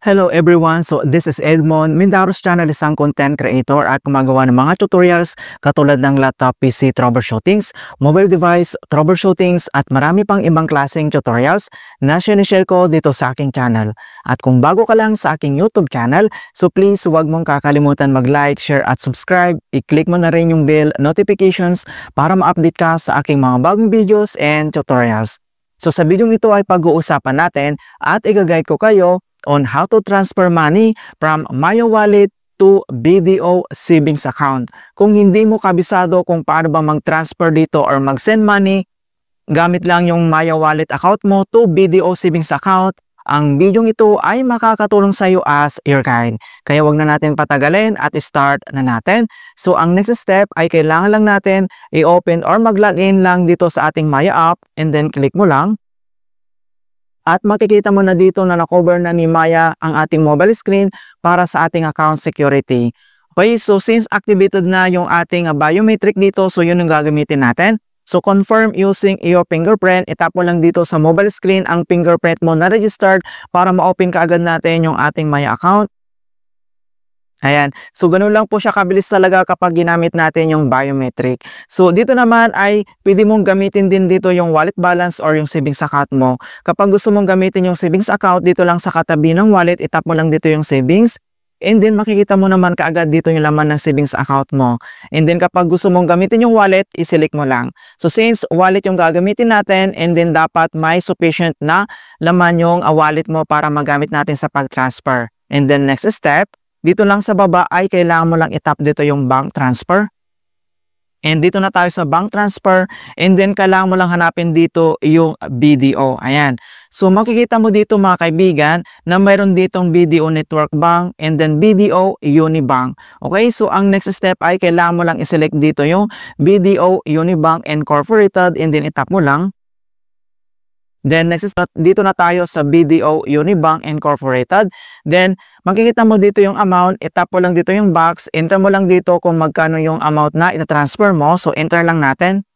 Hello everyone! So this is Edmond, Mindaros Channel, isang content creator at gumagawa ng mga tutorials katulad ng laptop PC troubleshootings, mobile device troubleshootings at marami pang ibang klaseng tutorials na sinishare ko dito sa aking channel. At kung bago ka lang sa aking YouTube channel, so please huwag mong kakalimutan mag-like, share at subscribe. I-click mo na rin yung bell notifications para ma-update ka sa aking mga bagong videos and tutorials. So sa video ito ay pag-uusapan natin at i-guide ko kayo on how to transfer money from Maya Wallet to BDO Savings Account. Kung hindi mo kabisado kung paano ba mag-transfer dito or mag-send money, gamit lang yung Maya Wallet account mo to BDO Savings Account, ang video ito ay makakatulong sa iyo as your guide. Kaya wag na natin patagalin at start na natin. So ang next step ay kailangan lang natin i-open or mag-login lang dito sa ating Maya app and then click mo lang. At makikita mo na dito na na-cover na ni Maya ang ating mobile screen para sa ating account security. Okay, so since activated na yung ating biometric dito, so yun yung gagamitin natin. So confirm using your fingerprint. Itap mo lang dito sa mobile screen ang fingerprint mo na registered para ma-open kaagad natin yung ating Maya account. Ayan. So, ganun lang po siya kabilis talaga kapag ginamit natin yung biometric. So, dito naman ay pwede mong gamitin din dito yung wallet balance or yung savings account mo. Kapag gusto mong gamitin yung savings account, dito lang sa katabi ng wallet, itap mo lang dito yung savings. And then, makikita mo naman kaagad dito yung laman ng savings account mo. And then, kapag gusto mong gamitin yung wallet, i-select mo lang. So, since wallet yung gagamitin natin, and then dapat may sufficient na laman yung wallet mo para magamit natin sa pag-transfer. And then, next step, dito lang sa baba ay kailangan mo lang itap dito yung bank transfer. And dito na tayo sa bank transfer. And then kailangan mo lang hanapin dito yung BDO. Ayan. So makikita mo dito mga kaibigan na mayroon ditong BDO Network Bank and then BDO Unibank. Okay. So ang next step ay kailangan mo lang iselect dito yung BDO Unibank Incorporated and then itap mo lang. Then next step, dito na tayo sa BDO Unibank Incorporated. Then makikita mo dito yung amount, itap mo lang dito yung box, enter mo lang dito kung magkano yung amount na ita-transfer mo. So enter lang natin.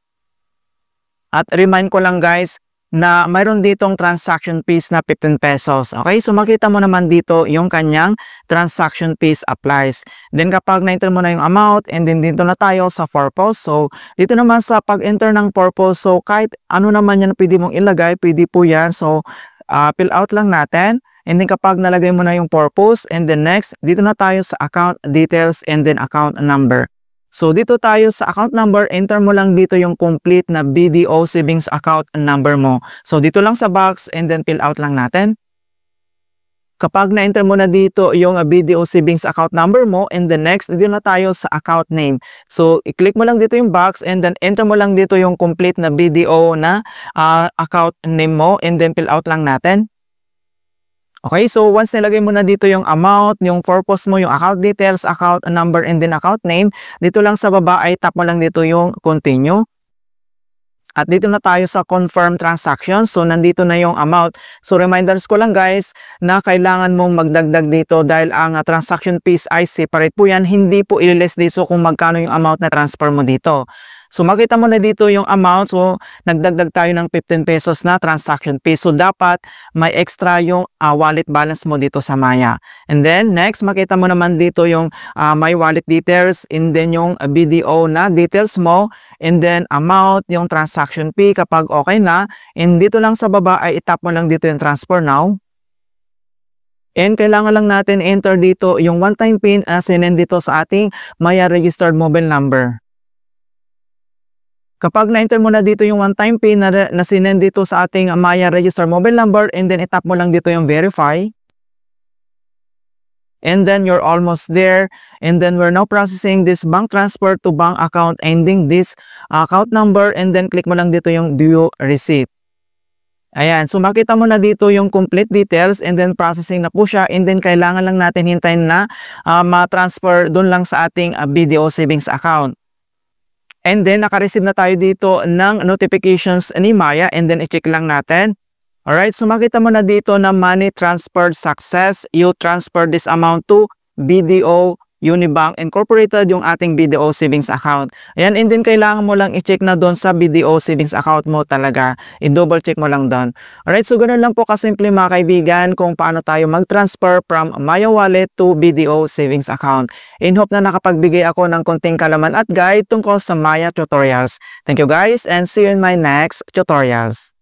At remind ko lang guys na mayroon ditong transaction fees na 15 pesos. Okay, so makita mo naman dito yung kanyang transaction fees applies. Then kapag na-enter mo na yung amount and then dito na tayo sa purpose. So dito naman sa pag-enter ng purpose, so kahit ano naman yan pwede mong ilagay, pwede po yan. So fill out lang natin. And then kapag nalagay mo na yung purpose and then next, dito na tayo sa account details and then account number. So dito tayo sa account number, enter mo lang dito yung complete na BDO savings account number mo. So dito lang sa box and then fill out lang natin. Kapag na-enter mo na dito yung BDO savings account number mo and then next, dito na tayo sa account name. So i-click mo lang dito yung box and then enter mo lang dito yung complete na BDO na account name mo and then fill out lang natin. Okay, so once nilagay mo na dito yung amount, yung purpose mo, yung account details, account number, and then account name, dito lang sa baba ay tap mo lang dito yung continue. At dito na tayo sa confirm transaction. So nandito na yung amount. So reminders ko lang guys na kailangan mong magdagdag dito dahil ang transaction fees ay separate po yan. Hindi po ililess dito kung magkano yung amount na transfer mo dito. So makita mo na dito yung amount. So nagdagdag tayo ng 15 pesos na transaction fee. So dapat may extra yung wallet balance mo dito sa Maya. And then next makita mo naman dito yung my wallet details and then yung BDO na details mo and then amount, yung transaction fee kapag okay na. And dito lang sa baba ay itap mo lang dito yung transfer now. And kailangan lang natin enter dito yung one-time PIN na sinend dito sa ating Maya registered mobile number. Kapag na-enter mo na dito yung one-time PIN na sinend dito sa ating Maya registered mobile number and then itap mo lang dito yung verify. And then you're almost there. And then we're now processing this bank transfer to bank account ending this account number and then click mo lang dito yung due receipt. Ayan, so makita mo na dito yung complete details and then processing na po siya and then kailangan lang natin hintayin na ma-transfer doon lang sa ating BDO savings account. And then, naka-receive na tayo dito ng notifications ni Maya and then i-check lang natin. Alright, so makita mo na dito na money transferred success. You transfer this amount to BDO Unibank Incorporated yung ating BDO savings account. Ayan, and then kailangan mo lang i-check na doon sa BDO savings account mo talaga. I-double check mo lang doon. Alright, so ganun lang po kasimple mga kaibigan kung paano tayo mag-transfer from Maya Wallet to BDO savings account. In hope na nakapagbigay ako ng konting kalaman at guide tungkol sa Maya tutorials. Thank you guys and see you in my next tutorials.